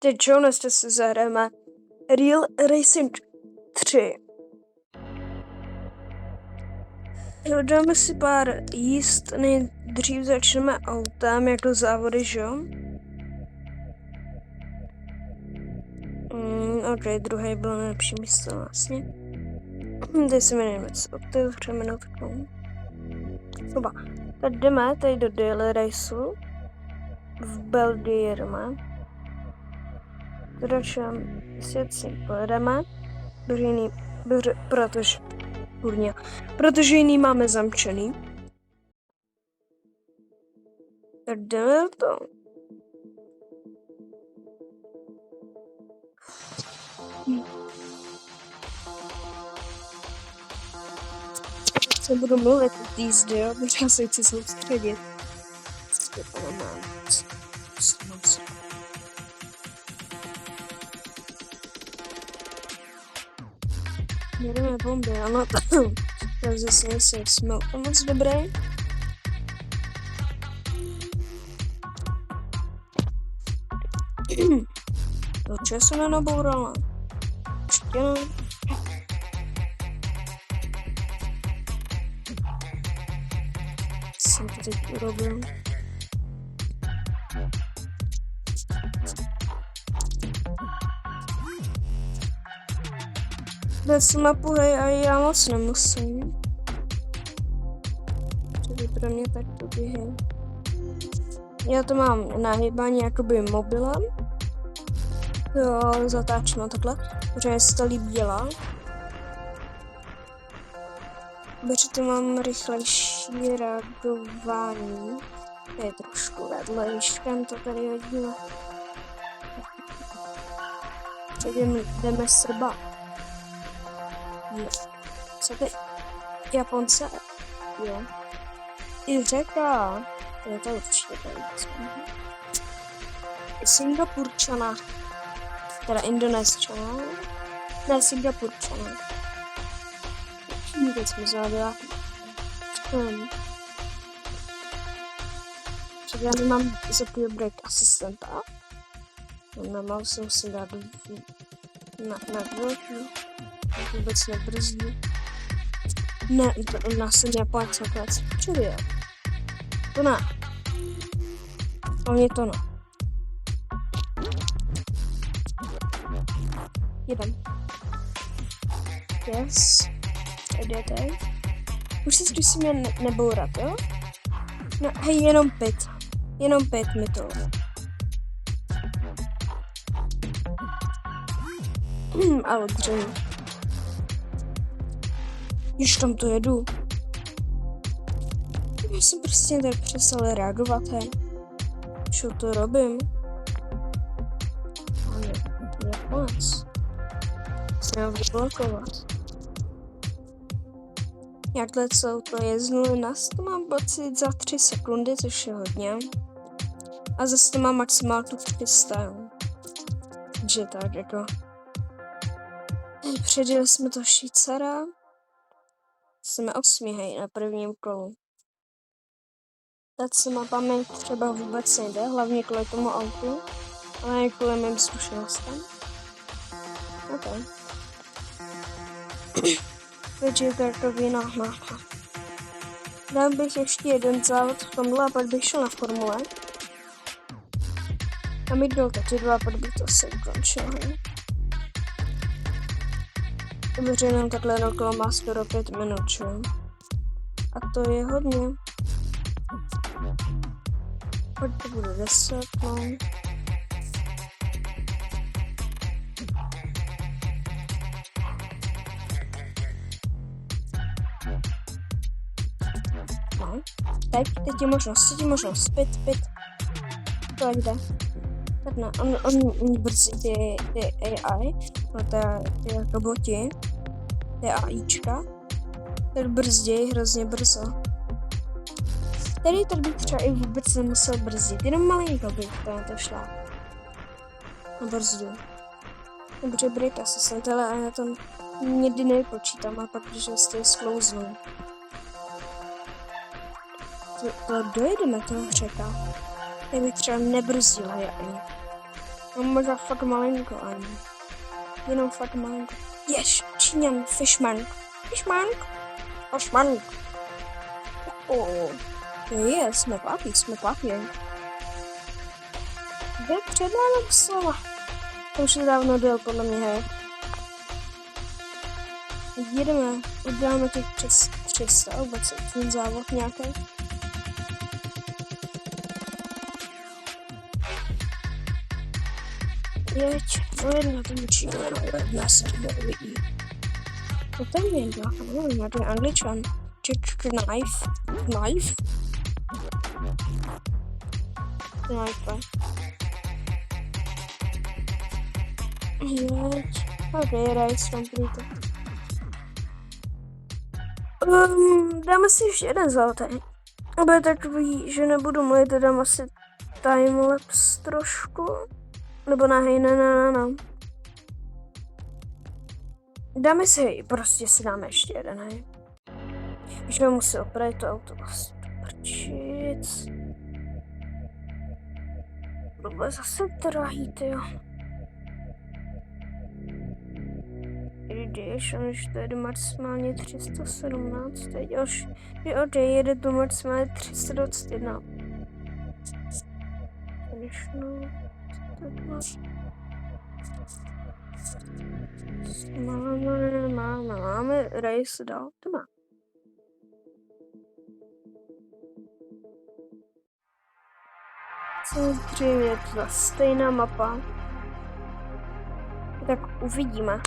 Teď čo, dnes si zahrajeme Real Racing 3. Dáme si pár jíst, nejdřív začneme autem, jako závody, že jo? Ok, druhý bylo nejlepší místo vlastně. Teď si jmenujeme otevřeme notkou. Oba. Tak jdeme tady do Daily Raceu. V Beldierme. Začneme sjet si pojedeme. Protože jiný máme zamčený. Tak jdeme do toho. Se budu mluvit o jízdě, jo, protože já se chci soustředit. Jedeme bomby, ano, tak zase jsme moc dobrý. To času nenabourala. Určitě ne. Jsem to teď urobil. Dnes mapu, hej, a já moc nemusím. Tady pro mě tak to běhej. Já to mám na hýbání jakoby mobilem. Jo, zatáčím takhle, protože se to líbí dělá. Protože to mám rychlejší reagování. To je trošku vedlejškem, to tady hodíme. Teď jdeme srbat. Jo. Co ty? Japonce? Jo. I řeka. Je to určitě tady. Singapurčana. Teda Indonésčana. Ne, Singapurčana. Teď jsme zvládla. Já nemám zapůj break asistenta. Nemal jsem si dát na velký. Vůbec nebrzdí. Ne, to nás se Japonec nakonec. Čili jo. To ne. Hlavně to ne. Jedem. Yes. Jdete. Už si zkusím mě nebourat, jo? No, hej, jenom 5. Jenom 5 mi to. Ale dřeň. Když tam to jedu. Já jsem prostě tak přestal reagovat, hej. Co to robím? Ale jak moc. Se mám vyblokovat. Jakhle co to je z 0 na 100, mám pocit za 3 sekundy, což je hodně. A zase to mám maximálku 300. Takže tak jako. Předjeli jsme to Švýcara. Jsme 8, hej, na prvním kolu. Tak se mapami třeba vůbec nejde, hlavně kvůli tomu autu, ale i kvůli mým zkušenostem. OK. Takže je to jako jiná mapa. Dal bych ještě jeden závod v tomhle a pak bych šel na formule. A mi jdou taky 2, pak bych to asi ukončil. Dobře, jenom takhle jedno kolo má skoro 5 minut, čo? A to je hodně. Pojď to bude 10, no. No. Teď je možnost, 5. To jde. Tak ne, on brzdí ty AI, no ty roboti, ty AIčka, tak brzdí hrozně brzo. Tady bych třeba i vůbec nemusel brzdit, jenom malinko bych to šla. Na brzdu. Dobře, break assistant, ale já tam nikdy nepočítám, a pak když jste sklouznou. To dojedeme toho řeka. Já bych třeba nebrzdila ani. No možná fakt malinko ani. Jenom fakt malinko. Jež, Číňan, Fishman. Jsme papír. Kde předávám slova? To už dávno dělal podle mě, hej. Jedeme, uděláme těch přes 300, vůbec ten závod nějaký. Jeď, jedna to učí, jedna se uvidí. To ten jedna, no, to je Angličan. Knife. Jeď, ok, race, tam půjde. Dáme si ještě jeden zlatý. Bude takový, že nebudu mluvit, dám asi timelapse trošku. Nebo ne. Dáme si, prostě si dáme ještě jeden, hej. Když budeme muset opravit to auto, vlastně prčic. To bude zase drahý, tyjo. Když to jede maximálně 317, teď už jede to maximálně 321. Máme race dál, to má. Samozřejmě je to stejná mapa. Tak uvidíme.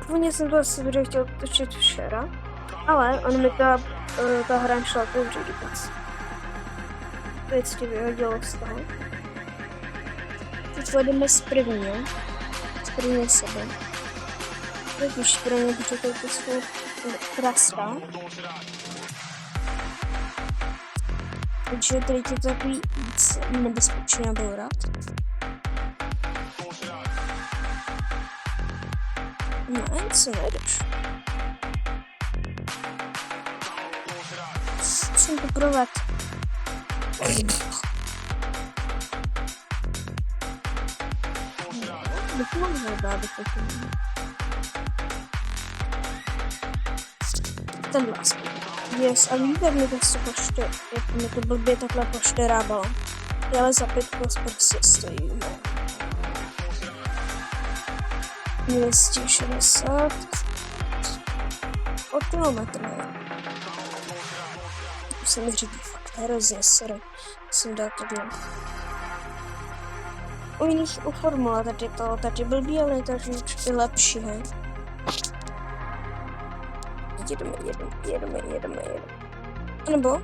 Původně jsem to asi video chtěl točit včera, ale on mi ta hra šla otevřít vůbec. To vždycky vyhodilo z toho. Teď jdeme z prvního sebe. Když pro mě počítají to svou kraska. Takže tady je to takový víc nebezpečný bourat. Ne, co nejdeš. Musím to provat. Ten lásky. Yes, a víte, jak mi to se jak mi to blbě takhle pošterábalo. Ale za 5 prostě stojí. 260 o kilometru. Už se mi řídí fakt hrozně, sorry. Musím dát tohle. U jiných u formula tady blbý, ale tady je lepší, hej. Jedeme. Nebo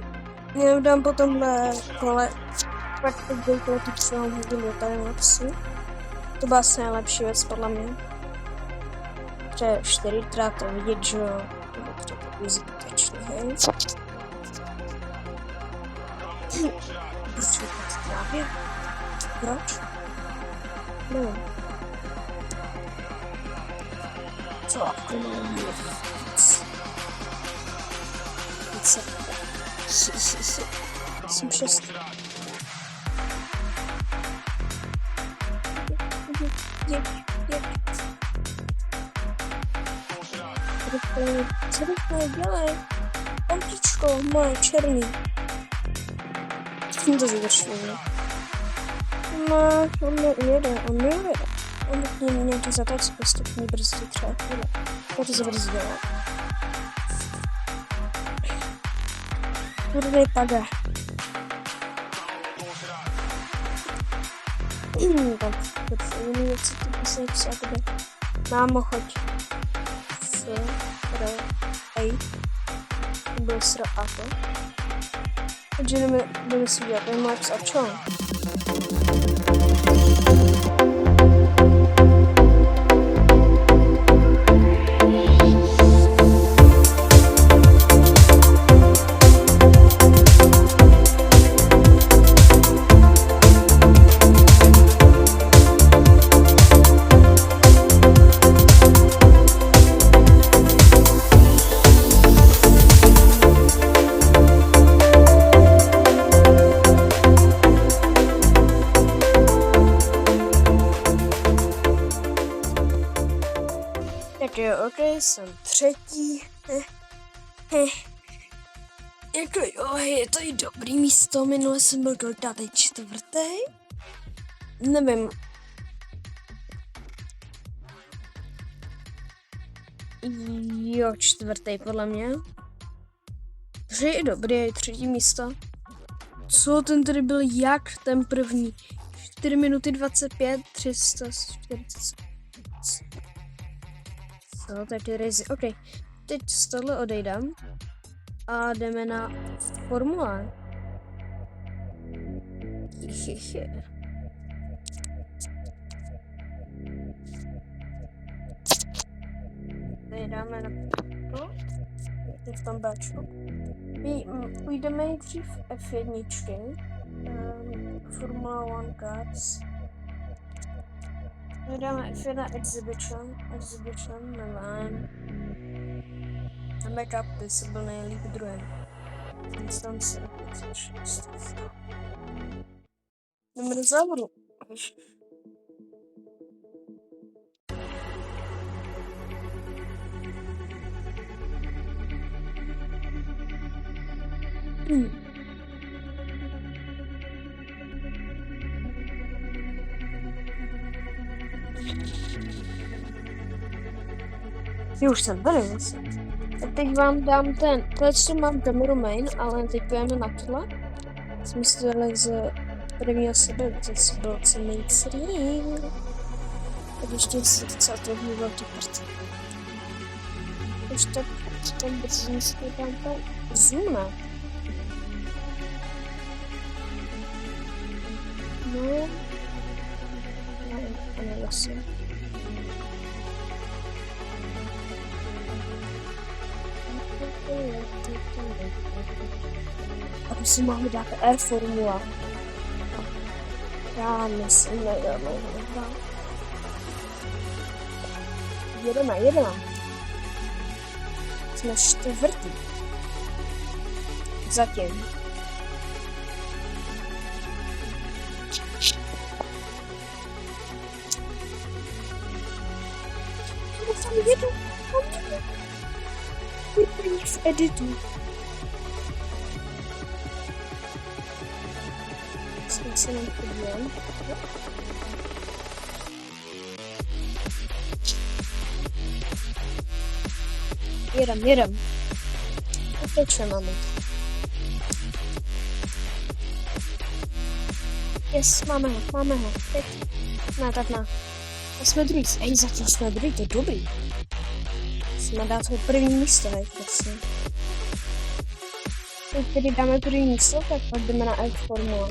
já dám po tomhle kole pak teď dejte tu celou hodinu timelapsu. To byla asi nejlepší věc podle mě. Protože 4krát to vidět, že jo, to je takový zbytečný, hej. Proč je to právě? Proč? Nevím. Co? To nevím. Jsem 6. Co to dělej? Autičko, moje černý. Tím to završuje. On nejede. On k něm nějaký zatač postupný brzdí třeba. Já to zabrzdila. Kurvej paga. Tak, jiný věci tu musím psát, kde mámo choď. Byl sro a to. Takže jdeme si udělat timelapse a čo? Jo, ok, jsem třetí. Jako jo, je to i dobrý místo, minule jsem byl kolikátej, čtvrtý? Nevím. Jo, čtvrtý podle mě. Že je dobrý, je třetí místo. Co ten tady byl jak ten první? 4 minuty 25, 340. Co, tady rizy. OK, teď z tohle odejdem a jdeme na formule. Tady dáme na to. Je v tom Bčku. Půjdeme nejdřív F1. Formula 1 Cars. Dáme F1 Exhibition, nevím. Na backupy se byl nejlíp druhým. Instance 56. Jdeme do závodu. Už jsem tady vlastně. Tak teď vám dám tohle mám kameru main, ale teď půjdeme na tohle. Jsme si dali z první osoby, to byl celý stream. Tak ještě si docela to hýval tu prci. Už tak tam brzy si dám tam zoom na. No. Ne, vlastně. A to si mohli dát Air Formula. Já myslím, jedeme. Jsme čtvrtý. Zatím. Tam jedu. V editu. Jsme se nám podívám. Jedem. A teď co máme? Yes, máme ho. Teď. Ne, tak ne. A jsme druhý. Zatím jsme druhý, to je dobrý. Jsme dát ho první místo, vlastně. Teď tedy dáme první místo, tak pak jdeme na F Formula.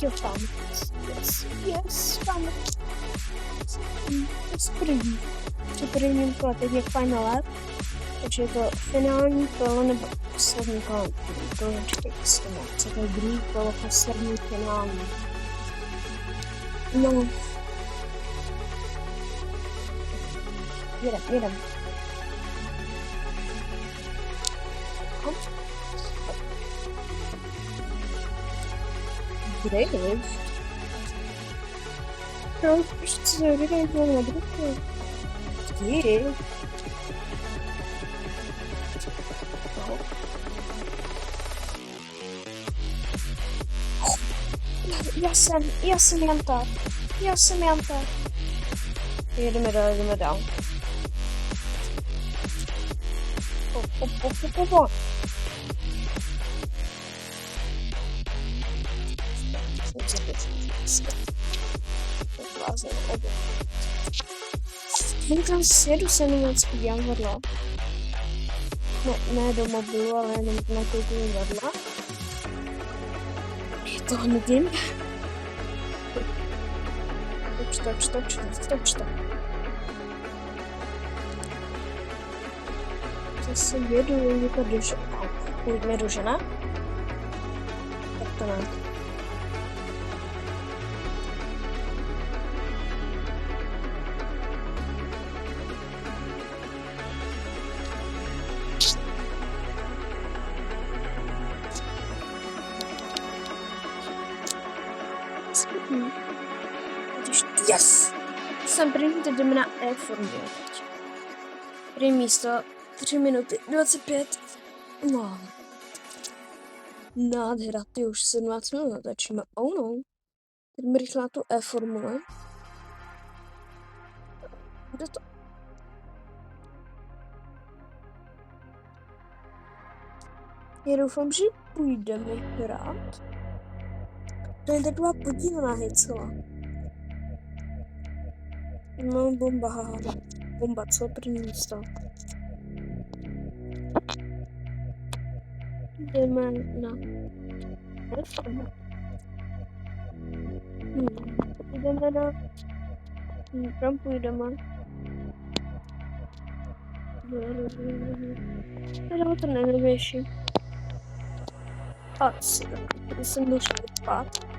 Jo, tam. Yes, tam. To je první. Při prvním kole, teď je final lap. Takže je to finální kolo nebo poslední kolo. To je určitě stejné. Co to je druhý kolo, poslední finální. No. Jedem. Drift? No, už se vydají na driftu. Kdy? Já jsem Janta. Jedeme dál. Po. Tam sjedu se jenom podívám vedle. Ne do mobilu, ale jenom na kouknu vedle. Je to hnedím. Toč. Zase jedu někdo do žena. Půjdeme do žena? Tak to ne. Yes! Jsem první, teď jdeme na E-formu teď. První místo, 3 minuty 25. No. Nádhera, ty už 17 minut natáčíme. Oh no. Jdeme rychle na tu E-formule. Bude to... Já doufám, že půjdeme hrát. To je taková podívaná hejcela. No, bomba, haha. Bomba, co? První místo. Jdeme na E-formu. Jdeme na... Kam půjdeme? Jdeme to nejnovější. Asi, tady jsem musel spát.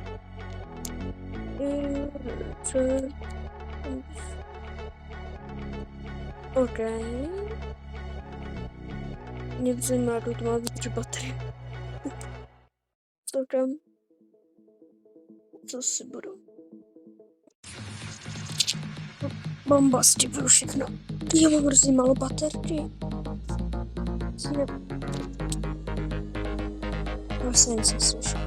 OK. Mě zajímá, jak to má být baterie. Celkem. Co si budu? Bombastivu všechno. Já mám hrozně málo baterky. Vlastně něco slyším.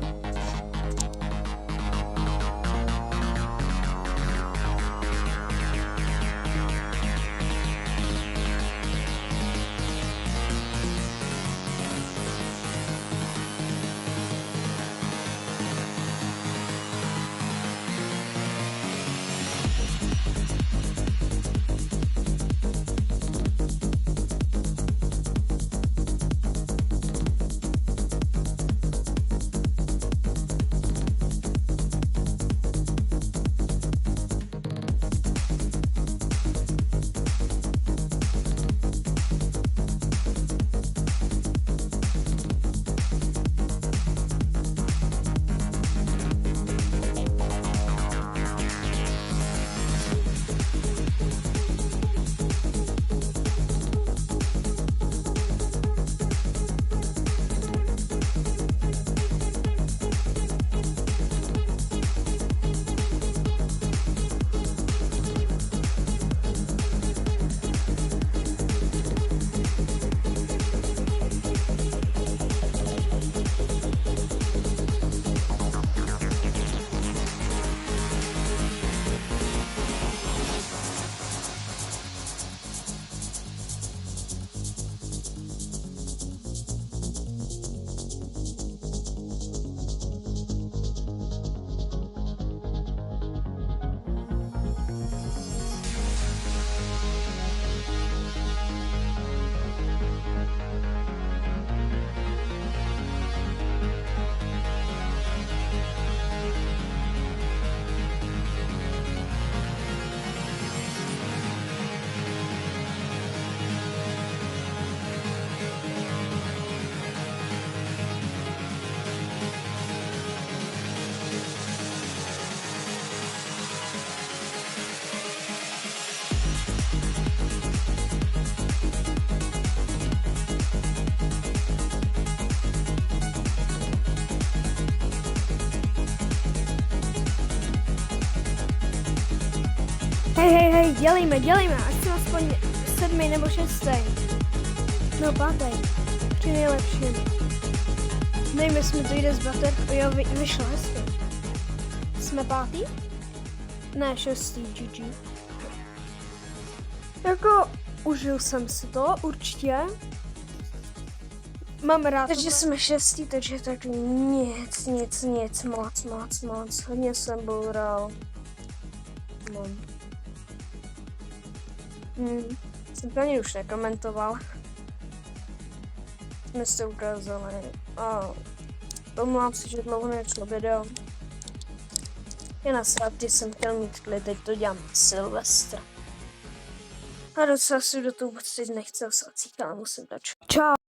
Hej, dělejme, ať jsem aspoň 7. nebo 6. No 5. Při nejlepším. Nevím, jestli mi to jde z baterky. Jo, vyšlo hezky. Jsme 5? Ne, 6. GG. Jako, užil jsem si to, určitě. Mám rád. Takže jsme 6, takže tak nic, moc. Hodně jsem boural. No. Jsem to ani už nekomentoval. Jsme se ukázali. Pomlám si, že dlouho nešlo video. Je nasrát, když jsem chtěl mít klid, teď to dělám Silvestra. A docela si do toho vůbec teď nechce osacít, ale musím dát. Čau.